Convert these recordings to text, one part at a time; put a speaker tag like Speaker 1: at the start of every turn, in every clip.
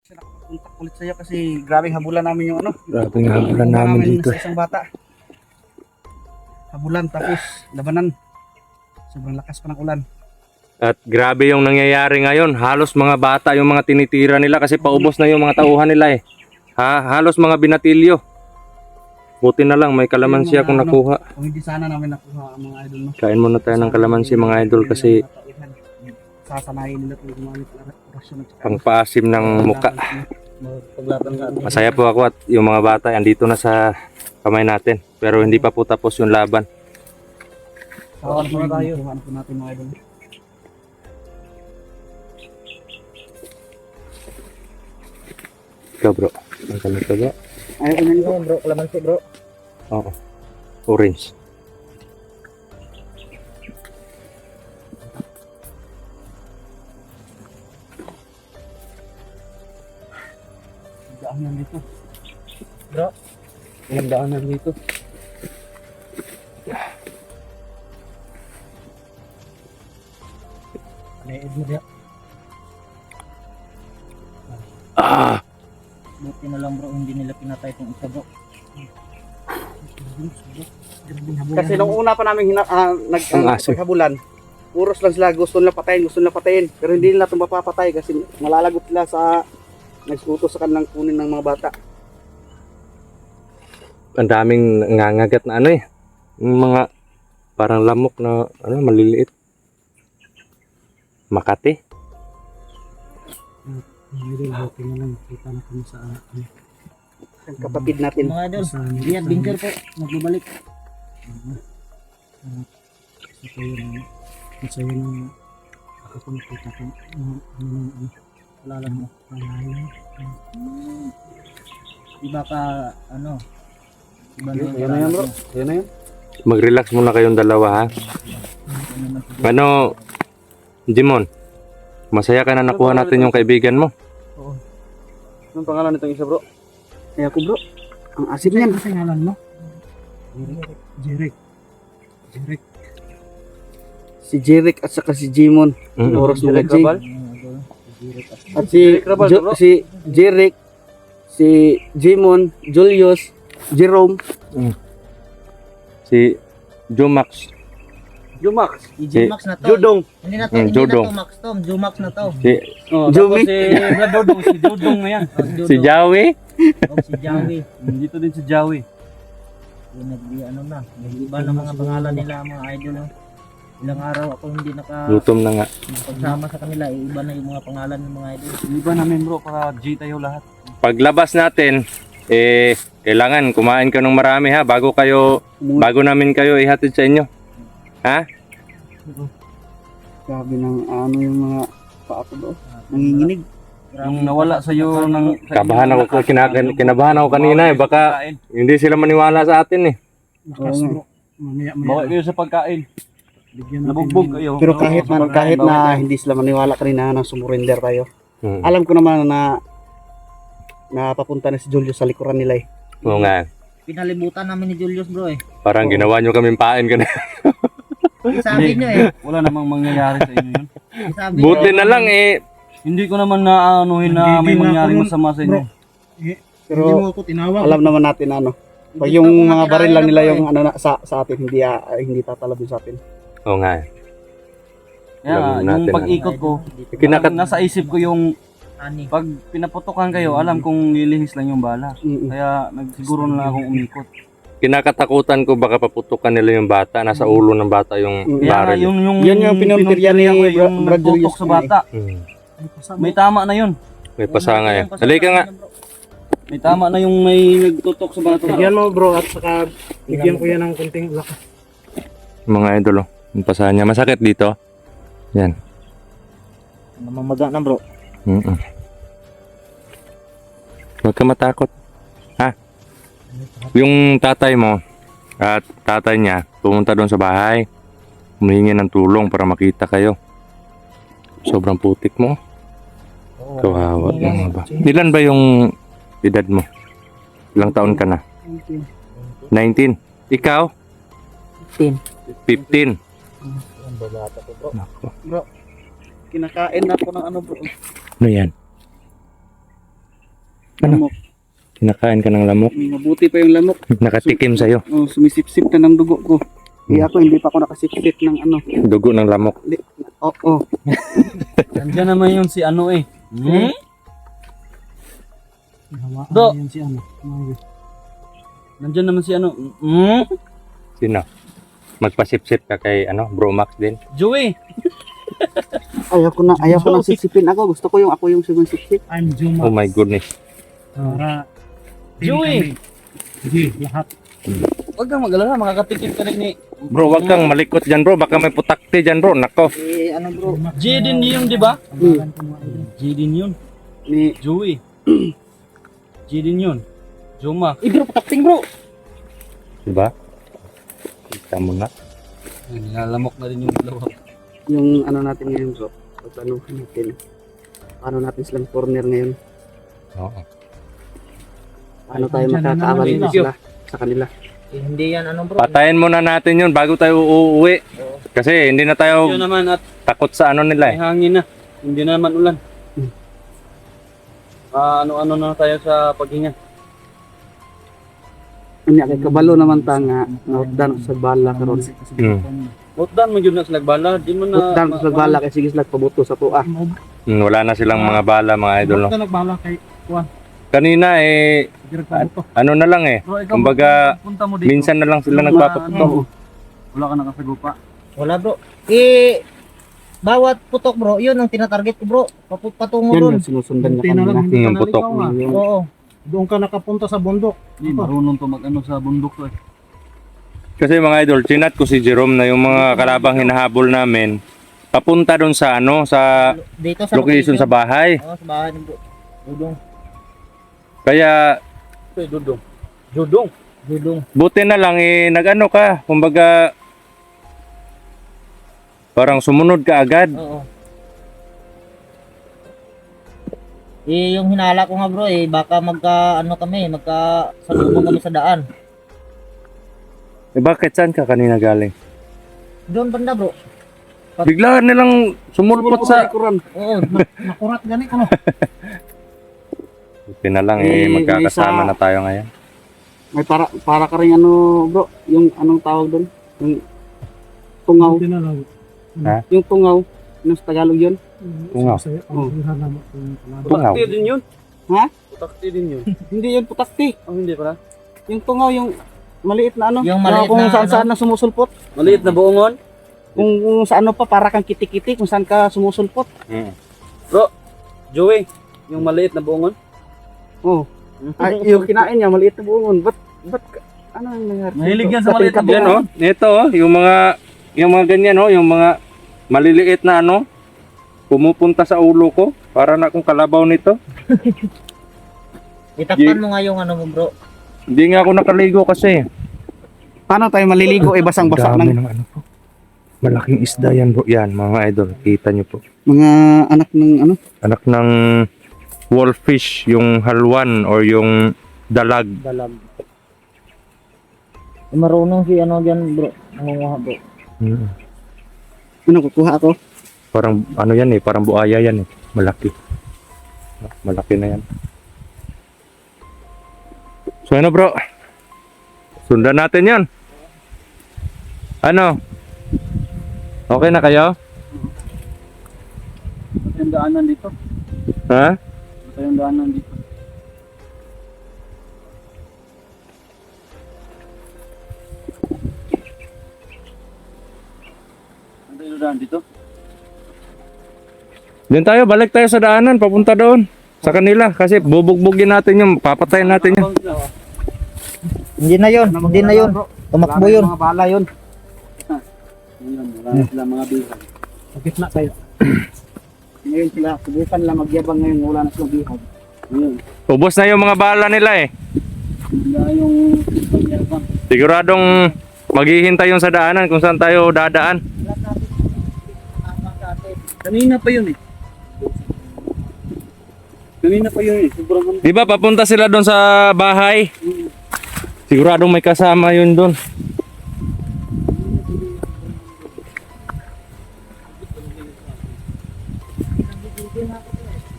Speaker 1: Nakapuntak ulit sa'yo kasi grabing habulan namin yung ano.
Speaker 2: Grabing habulan namin dito.
Speaker 1: Sa isang bata. Habulan tapos labanan. Sobrang lakas pa ng ulan.
Speaker 2: At grabe yung nangyayari ngayon. Halos mga bata yung mga tinitira nila kasi paubos na yung mga tauhan nila eh. Halos mga binatilyo. Buti na lang may kalamansi akong nakuha.
Speaker 1: Kung hindi sana namin nakuha ang mga idol mo.
Speaker 2: Kain muna tayo ng kalamansi mga idol kasi
Speaker 1: sasanayin nila kung gumamit ng rasyon at
Speaker 2: pangpaasim ng muka. Masaya po ako at yung mga bata andito na sa kamay natin. Pero hindi pa po tapos yung laban.
Speaker 1: Saan po tayo? Saan po natin mga idol.
Speaker 2: Ikaw bro. Ang kami ito bro.
Speaker 1: Ayaw ko nyo bro. Kalamansi bro.
Speaker 2: Oo. Orange.
Speaker 1: Daanan dito. Bro. Yung daanan dito. Leed mo diya. Buti na lang bro, hindi nila pinatay itong isa bro. Kasi nung una pa namin naghabulan, puros lang sila gusto nila patayin. Pero hindi nila ito mapapatay kasi malalagot sila sa nagsuto sa kanilang kunin ng mga bata.
Speaker 2: Ang daming nangangagat na ano eh. Yung mga parang lamok na ano, maliliit. Makati.
Speaker 1: Hindi buti na lang kita na kami sa kapatid natin. Mga idol, hindi adventure po, magbabalik. Kasi yun ako kung nakita ko alala mo. Iba ka ano? Iba na yan na yan bro. Yan na yan.
Speaker 2: Mag-relax muna kayong dalawa ha. Ano, Jimon? Masaya ka na nakuha natin yung kaibigan mo.
Speaker 1: Oo. Anong pangalan nitong isa bro? Kaya ko bro. Ang asin niyan. Ano pangalan mo? Jeric. Si Jeric at saka si Jimon. Oras mo G. At si Jeric, si Jimon, Julius, Jerome,
Speaker 2: si Jumax,
Speaker 3: Jumax na to.
Speaker 1: Judong.
Speaker 3: Hindi na to, hindi
Speaker 2: Judong.
Speaker 3: na to Max Tom, Jumax na to.
Speaker 2: si
Speaker 1: Jumi.
Speaker 4: Si Dudong na yan.
Speaker 2: si Jawi.
Speaker 3: Si Jawi.
Speaker 4: Dito din si Jawi.
Speaker 3: Ano na, iba na mga pangalan nila mga idol. No? Ilang araw ako hindi
Speaker 2: Gutom na nga.
Speaker 3: pagsama sa kanila, iba na yung mga pangalan ng mga idol.
Speaker 4: Iba namin bro, para G tayo lahat.
Speaker 2: Paglabas natin, kailangan kumain ka ng marami ha bago namin kayo ihatid sa inyo. Ha?
Speaker 1: Sabi ng ano yung mga paato doon. Nanginginig.
Speaker 4: Yung nawala sa iyo ng
Speaker 2: Kabahan ako, kinabahan ako kanina eh. Baka hindi sila maniwala sa atin eh.
Speaker 1: Lakas bro.
Speaker 4: Bawa kayo sa pagkain. Nabugbog kayo.
Speaker 1: Pero kahit na hindi sila maniwala kanina na sumurrender tayo. Alam ko naman na papunta na si Julius sa likuran nila eh.
Speaker 2: Oo nga.
Speaker 3: Pinalibutan namin ni Julius bro eh.
Speaker 2: Parang ginawa nyo kaming pain ka na.
Speaker 3: Sabi nyo eh.
Speaker 4: Wala namang mangyayari sa inyo yun.
Speaker 3: Sabi
Speaker 2: Buti na lang eh.
Speaker 4: Hindi ko naman naanuhin na may mangyaring masama sa inyo.
Speaker 1: Pero alam naman natin na ano. Pag yung mga baril lang nila yung ano sa atin hindi tatalab sa atin.
Speaker 2: Oo nga.
Speaker 4: Kaya nga,
Speaker 2: Alam
Speaker 4: yung
Speaker 2: natin,
Speaker 4: pag-ikot ko,
Speaker 2: Kinakat
Speaker 4: nasa isip ko yung
Speaker 3: Ani.
Speaker 4: pag pinaputokan kayo, alam kong lilihis lang yung bala. Kaya siguro na lang akong umikot.
Speaker 2: Kinakatakutan ko baka paputukan nila yung bata. Nasa ulo ng bata yung
Speaker 4: Kaya
Speaker 2: baril.
Speaker 1: Yan yung pinuntirya ni
Speaker 4: yung
Speaker 1: Brad
Speaker 4: nagtutok
Speaker 1: Julius
Speaker 4: sa bata. May tama na yun.
Speaker 2: May pasanga yan. Halika nga.
Speaker 4: May tama na yung may nagtutok sa bata.
Speaker 1: Bigyan mo bro at saka bigyan ko yan ng kunting lakas.
Speaker 2: Mga idol, yung pasahan niya. Masakit dito. Yan.
Speaker 3: Namamaga na bro.
Speaker 2: Huwag ka matakot. Ha? Yung tatay mo at tatay niya pumunta doon sa bahay. Humingi ng tulong para makita kayo. Sobrang putik mo. Kawawa naman ba? Ilan ba yung edad mo? Ilang taon ka na? 19. Ikaw? 15. Nako.
Speaker 1: Kinakain na ako ng ano bro.
Speaker 2: Ano yan?
Speaker 1: Lamok.
Speaker 2: Kinakain ka ng lamok.
Speaker 1: Mabuti pa yung lamok.
Speaker 2: Nakatikim sa'yo.
Speaker 1: Oh, sumisip-sip na ng dugo ko. Ako hindi pa ako nakasip-sip ng ano.
Speaker 2: Dugo ng lamok.
Speaker 1: Oo.
Speaker 4: Nandiyan naman yun si ano eh. Do. Nandiyan naman si ano.
Speaker 2: Sino? Magpasip-sip ka kay Bro Max din.
Speaker 4: Joey.
Speaker 1: Ayaw ko nang sipsipin ako. Gusto ko yung ako yung sumisip-sip.
Speaker 3: I'm Juma.
Speaker 2: Oh my goodness.
Speaker 3: Para
Speaker 4: Joey.
Speaker 3: hindi lahat.
Speaker 4: Huwag kang mag-alala, makakatikim ka rin ni
Speaker 2: Bro, wag kang malikot dyan bro. Baka may putakti dyan bro. Nako.
Speaker 1: Ano bro?
Speaker 4: Jaden yun, di ba?
Speaker 3: Pangalan ko mga idol.
Speaker 4: Jaden yun.
Speaker 1: Ni
Speaker 4: Joey. Jaden yun. Juma.
Speaker 1: bro, patakting bro.
Speaker 2: Diba? Kita mo na.
Speaker 4: Nilalamok na rin yung dalawa.
Speaker 1: Yung ano natin ngayon bro. Ano natin. Paano natin silang corner ngayon?
Speaker 2: Oo.
Speaker 1: Paano tayo
Speaker 3: Diyan na
Speaker 1: makakaawan
Speaker 3: naman,
Speaker 1: sila sa kanila?
Speaker 3: Hindi yan ano bro.
Speaker 2: Patayin muna natin yun bago tayo uuwi. Kasi hindi na tayo
Speaker 4: Yun naman at
Speaker 2: takot sa ano nila
Speaker 4: may
Speaker 2: eh.
Speaker 4: hangin na. Hindi na naman ulan. Ano-ano na tayo sa paghinga.
Speaker 1: Anya kay kabalo naman ta nga nautdan sa bala karon.
Speaker 4: Utdan mo yun na sa lagbala. Di mo na...
Speaker 1: Nautdan sa bala kay sige sila pabuto sa tuwa.
Speaker 2: Wala na silang mga bala mga idol. No?
Speaker 3: Ito nagbala kay Juan.
Speaker 2: Kanina eh,
Speaker 3: Direkta
Speaker 2: ano na lang eh.
Speaker 4: Bro, ikaw,
Speaker 2: Kumbaga,
Speaker 4: punta mo dito.
Speaker 2: minsan na lang sila nagpapaputok.
Speaker 4: Wala ka nakasagupa.
Speaker 3: Wala bro. Bawat putok bro, yun ang tinatarget ko bro. Patungo
Speaker 1: Yun
Speaker 3: doon.
Speaker 1: yung sinusundan niya
Speaker 3: Hindi na
Speaker 1: kanina.
Speaker 3: lang, hindi ka
Speaker 2: Yung putok.
Speaker 3: naligaw, ah.
Speaker 1: Yung-
Speaker 3: Oo. Doon ka nakapunta sa bundok.
Speaker 4: Hindi, marunong to mag-ano sa bundok to eh.
Speaker 2: Kasi mga idol, chinat ko si Jerome na yung mga kalabang hinahabol namin papunta doon sa sa
Speaker 3: Dito sa
Speaker 2: location sa bahay.
Speaker 3: Oo, sa bahay ng bro. Dudong.
Speaker 2: Kaya
Speaker 4: Ito eh, Dudong. Dudong.
Speaker 3: Dudong.
Speaker 2: buti na lang nag-ano ka, kumbaga parang sumunod ka agad.
Speaker 3: Oo. Yung hinala ko nga bro baka salubong kami sa daan.
Speaker 2: Bakit saan ka kanina galing?
Speaker 3: Doon banda bro.
Speaker 2: Bigla nilang sumulpot sa...
Speaker 1: likuran.
Speaker 3: Oo, nakurat gani ano.
Speaker 2: Buti na lang
Speaker 1: May
Speaker 2: magkakasama
Speaker 1: isa-
Speaker 2: na tayo ngayon.
Speaker 1: May para ka rin bro, yung anong tawag doon? Yung tungaw. Yung tungaw. Yung sa Tagalog yun.
Speaker 2: Tungaw. Tungaw.
Speaker 4: Putakti din yun.
Speaker 1: Ha?
Speaker 4: Putakti din yun.
Speaker 1: Hindi yun putakti.
Speaker 4: Oh, hindi pala.
Speaker 1: Yung tungaw, yung maliit na ano.
Speaker 3: Yung maliit
Speaker 1: kung
Speaker 3: na
Speaker 1: saan saan na sumusulpot.
Speaker 4: Maliit na buongon.
Speaker 1: Kung sa ano pa, para kang kiti-kiti kung saan ka sumusulpot.
Speaker 4: Joey, yung maliit na buongon.
Speaker 1: Oh. Ay, yung kinain niya, maliit na buongon. Ba't, ano ang nangyari?
Speaker 4: Mahilig
Speaker 1: dito?
Speaker 4: yan sa maliit na
Speaker 1: Kating-kating,
Speaker 2: Yan ito yung mga ganyan yung mga maliliit na pumupunta sa ulo ko. Para na akong kalabaw nito.
Speaker 3: Itakpan mo nga yung ano mo bro.
Speaker 2: Hindi nga ako nakaligo kasi.
Speaker 1: Paano tayo maliligo? Basang-basa
Speaker 2: Dami
Speaker 1: ng
Speaker 2: ng ano po. Malaking isda yan bro. Yan mga idol. Kita nyo po.
Speaker 1: mga anak ng ano.
Speaker 2: Anak ng wolfish, yung halwan or yung dalag.
Speaker 3: Dalag. Marunong si ano dyan bro. Nangunguha bro.
Speaker 1: Ano, kukuha ako?
Speaker 2: Parang ano yan parang buaya yan Malaki. Malaki na yan. So ano bro? Sundan natin yan. Ano? Okay na kayo?
Speaker 4: Ito yung daanan dito.
Speaker 2: Ha?
Speaker 4: Ito yung daanan dito. Ito yung daanan dito.
Speaker 2: Diyan tayo, balik tayo sa daanan, papunta doon. Sa kanila, kasi bubugbugin natin yung, papatayin natin yun.
Speaker 3: Hindi na yun. Hindi na yun. Tumakbo yun.
Speaker 1: Mga bala yun.
Speaker 4: Ayun, wala sila mga bihag.
Speaker 3: Sakit na tayo.
Speaker 1: Ngayon sila, subukan lang magyabang ngayon, wala na silang bihag.
Speaker 4: Ayun.
Speaker 2: Ubos na yung mga bala nila
Speaker 4: Wala yung pagyabang.
Speaker 2: Siguradong maghihintay yung sa daanan kung saan tayo dadaan.
Speaker 4: Kanina pa yun Kanina pa yun Sobrang
Speaker 2: Di ba papunta sila doon sa bahay? Siguradong may kasama yun doon.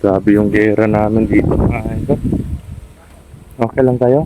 Speaker 2: Grabe yung gera namin dito mga idol. Okay lang tayo?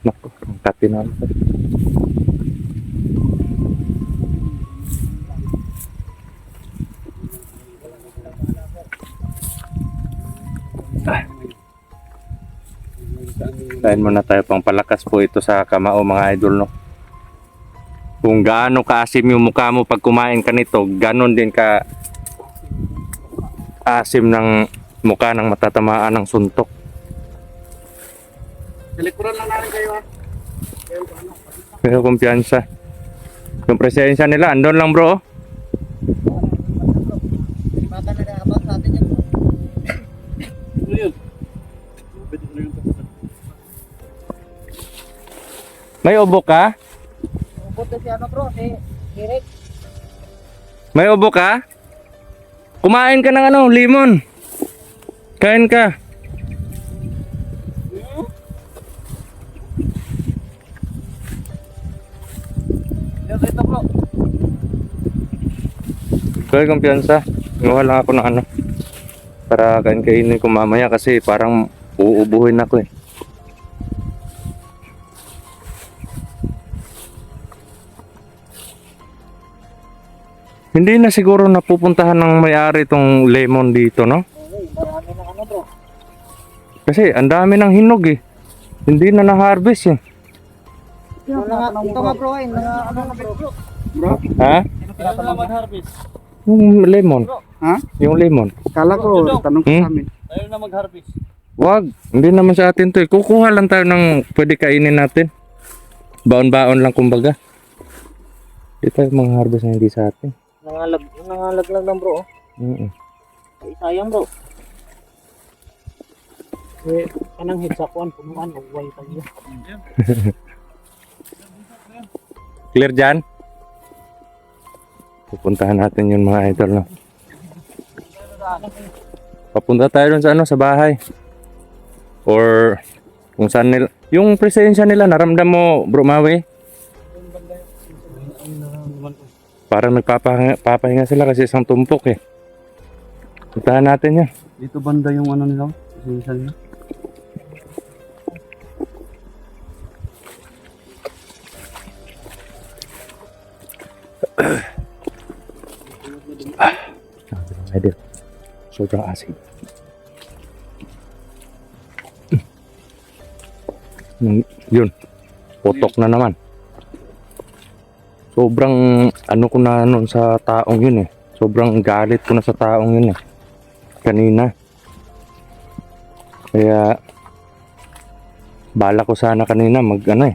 Speaker 2: Naku, ang kati na. Kain muna tayo pang palakas po ito sa kamao mga idol, no? Kung gaano kaasim yung mukha mo pag kumain ka nito, ganon din ka asim ng mukha ng matatamaan ng suntok.
Speaker 1: Talikuran lang namin kayo ha.
Speaker 2: Pero kumpiyansa. Yung presensya nila, andon lang bro.
Speaker 3: Baka na nakabang sa atin yan.
Speaker 1: Ano yun?
Speaker 2: May ubo ka?
Speaker 3: Buto si ano bro, si Eric.
Speaker 2: May ubo ka? Kumain ka ng ano, limon. Kain ka.
Speaker 3: Ito bro.
Speaker 2: Kaya kumpiyansa. Ngawa lang ako ng ano. Para kainin ko mamaya kasi parang uubuhin ako eh. Hindi na siguro napupuntahan ng may-ari itong lemon dito, no?
Speaker 3: Okay, marami na ano bro.
Speaker 2: Kasi ang dami ng hinog eh. Hindi na na-harvest eh.
Speaker 3: Ito nga bro, ano na bro.
Speaker 1: Bro?
Speaker 2: Ha?
Speaker 3: Kailan na mag-harvest?
Speaker 2: Yung lemon.
Speaker 1: Ha?
Speaker 2: Yung lemon.
Speaker 1: Kala ko, tanong ko sa amin.
Speaker 3: Kailan na mag-harvest?
Speaker 2: Wag. Hindi naman sa atin to eh. Kukuha lang tayo ng pwede kainin natin. Baon-baon lang kumbaga. Ito yung mga harvest na hindi sa atin.
Speaker 3: Nangalaglag lang bro.
Speaker 2: Mm-mm.
Speaker 3: Ay, sayang bro. Eh, kanang hit sa kuan, punuan, uway tayo.
Speaker 2: Clear dyan? Pupuntahan natin yun mga idol, no? Papunta tayo dun sa ano, sa bahay. Or kung saan nila. Yung presensya nila, naramdam mo, Bro Maui? Parang nagpapahinga sila kasi isang tumpok eh. Puntahan natin yan.
Speaker 1: Dito banda yung ano nila. Pasensya nila.
Speaker 2: Idol. Sobrang asin. Yun. Putok na naman. Sobrang ano ko na nun sa taong yun eh. Sobrang galit ko na sa taong yun eh. Kanina. Kaya bala ko sana kanina mag ano eh.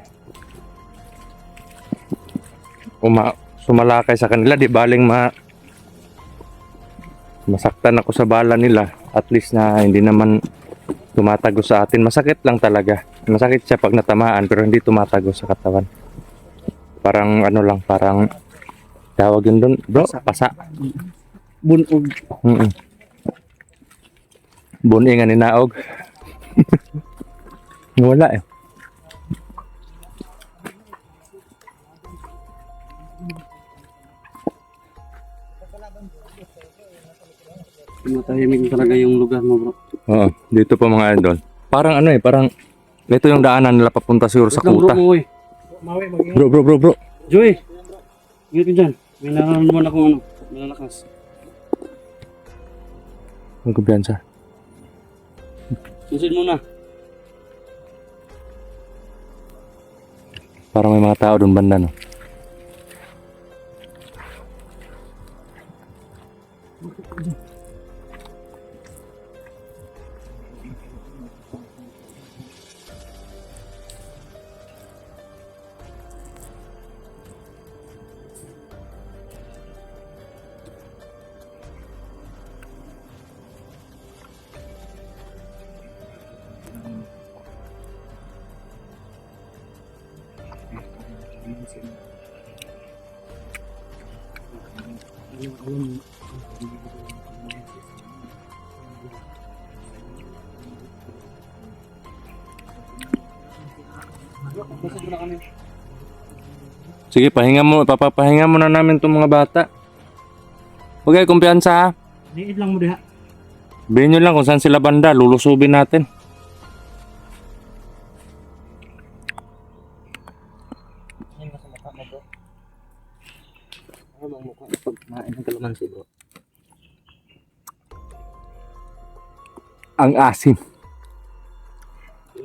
Speaker 2: Sumalakay sa kanila, di baling masaktan ako sa bala nila. At least na hindi naman tumatago sa atin. Masakit lang talaga. Masakit siya pag natamaan pero hindi tumatago sa katawan. Parang ano lang, parang tawag yun doon, bro, pasa.
Speaker 1: Bunog.
Speaker 2: Buni nga ni Naog. Wala eh.
Speaker 1: Matahimik talaga yung lugar mo bro.
Speaker 2: Oo, dito pa mga idol. Parang ano eh, parang ito yung daanan nila papunta siguro sa
Speaker 1: Bro,
Speaker 2: kuta.
Speaker 1: Maui.
Speaker 2: Bro.
Speaker 1: Joey! Ingat ka dyan. May nararamdaman akong ano, malalakas.
Speaker 2: Ang kumpiyansa.
Speaker 1: Susin mo na.
Speaker 2: Parang may mga tao doon banda, no? Sige, papapahinga mo na namin itong mga bata. Okay, kumpiyansa ha.
Speaker 1: Liit lang mo diha.
Speaker 2: Sabihin nyo lang kung saan sila banda, lulusubin natin.
Speaker 3: Yan nasa mukha mo bro. Ano bang mukha pag kumain ng kalamansi bro?
Speaker 2: Ang asim.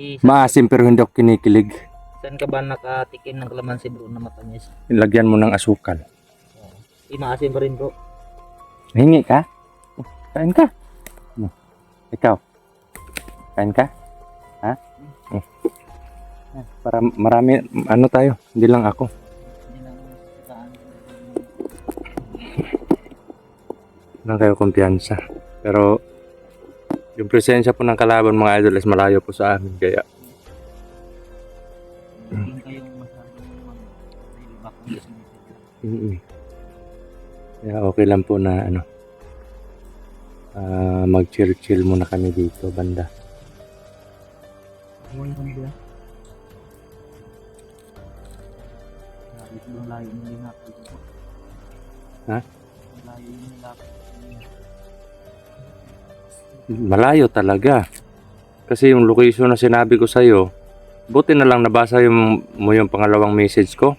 Speaker 3: Eh,
Speaker 2: Maasim pero hindi ako kinikilig.
Speaker 3: saan ka ba nakatikim ng kalamansi bro na matamis?
Speaker 2: Lagyan mo ng asukal.
Speaker 3: Maasim pa rin bro.
Speaker 2: Hingi ka? Kain ka? Ikaw? Kain ka? Ha? Para marami, ano tayo? Hindi lang ako.
Speaker 3: Hindi lang saan.
Speaker 2: Lang kayo kumpiyansa. Pero yung presensya po ng kalaban mga idol is malayo po sa amin. Kaya
Speaker 3: Hindi kayong masyadong nilibak ng isang
Speaker 2: kaya okay lang po na ano, mag-chill muna kami dito banda.
Speaker 3: Huwag yung ba? Sabi ko lang layo ng linapit ko.
Speaker 2: Ha?
Speaker 3: Layo yung linapit.
Speaker 2: Malayo talaga. Kasi yung location na sinabi ko sa'yo, buti na lang nabasa mo yung pangalawang message ko.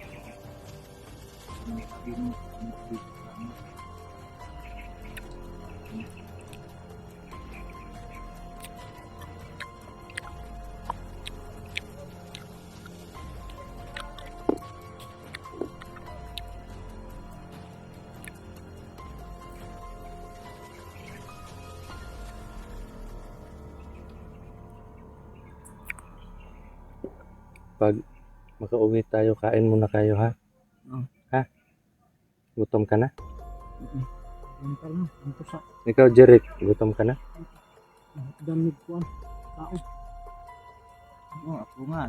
Speaker 2: Pag makauwi tayo, kain muna kayo ha?
Speaker 3: Oo.
Speaker 2: Ha? Gutom ka na?
Speaker 3: Mental na, ito sa
Speaker 2: Ikaw, Jeric, gutom ka na?
Speaker 3: damig ko tao. Oo, ako nga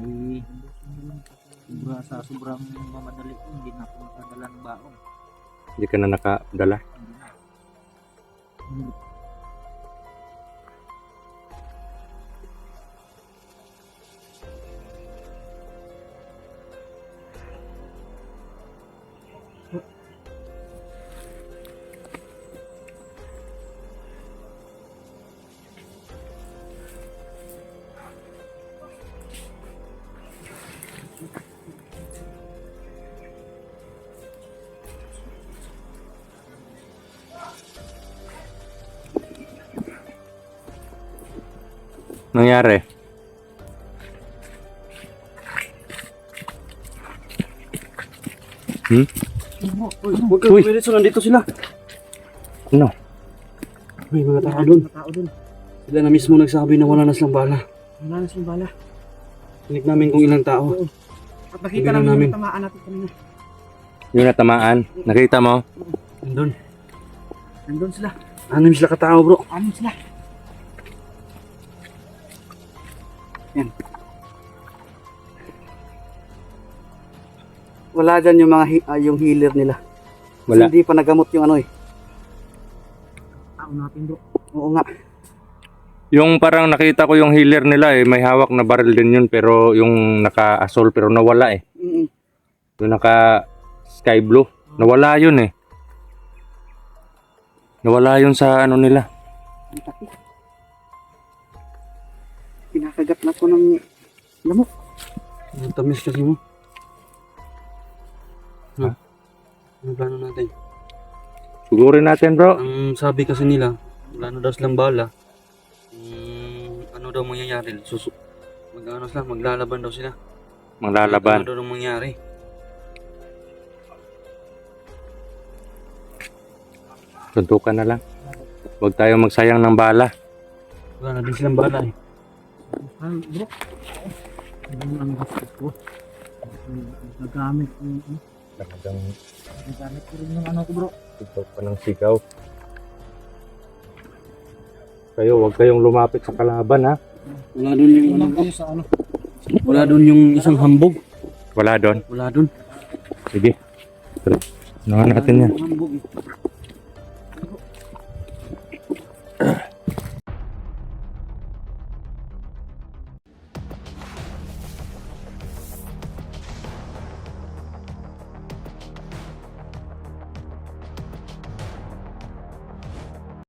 Speaker 3: sobrang mamadali ko, hindi na ako nakadala ng baon.
Speaker 2: Hindi ka na nakadala?
Speaker 3: Hindi na.
Speaker 2: Nangyari?
Speaker 1: Huwag kang pumilit, nandito sila.
Speaker 2: Ano?
Speaker 1: May mga tao doon. Sila na mismo nagsabi na wala na silang bala.
Speaker 3: Wala na siyang bala.
Speaker 1: Tinig namin kung ilang tao.
Speaker 3: At
Speaker 1: nakita namin yung
Speaker 3: tamaan natin kanina.
Speaker 2: Yung natamaan? Nakita mo?
Speaker 1: Nandun.
Speaker 3: Nandun sila.
Speaker 1: Anim sila katao bro.
Speaker 3: Anim sila.
Speaker 1: Yan. Wala dyan yung mga yung healer nila. Kasi
Speaker 2: Wala.
Speaker 1: hindi pa nagamot yung ano eh.
Speaker 3: Tao natin bro.
Speaker 1: Oo nga.
Speaker 2: Yung parang nakita ko yung healer nila may hawak na barrel din yun pero yung naka-asol pero nawala
Speaker 1: Mm-mm.
Speaker 2: Yung naka sky blue, nawala yun Nawala yun sa ano nila.
Speaker 1: Ang taki. Pinakagat na ko ng lamok. Ang tamis kasi mo.
Speaker 2: Ha?
Speaker 1: Ano plano natin?
Speaker 2: Sugurin natin bro.
Speaker 1: Ang sabi kasi nila, wala na daw silang bala. Ano daw mangyayari? Maglalaban daw sila.
Speaker 2: Maglalaban.
Speaker 1: Ano daw mangyayari?
Speaker 2: Tuntukan na lang. Huwag tayo magsayang ng bala.
Speaker 1: Wala na din silang bala eh.
Speaker 3: Ay bro. Ano ang gastos ko? Nagamit ko yung nagamit ko rin yung ano ko bro.
Speaker 2: Ito pa ng sigaw. Kayo, huwag kayong lumapit sa kalaban ha.
Speaker 1: Wala doon yung
Speaker 3: Ano kayo sa ano?
Speaker 1: wala doon yung isang hambog.
Speaker 2: Wala doon.
Speaker 1: Wala doon.
Speaker 2: Sige. Nahan natin yan.
Speaker 1: Hambog eh.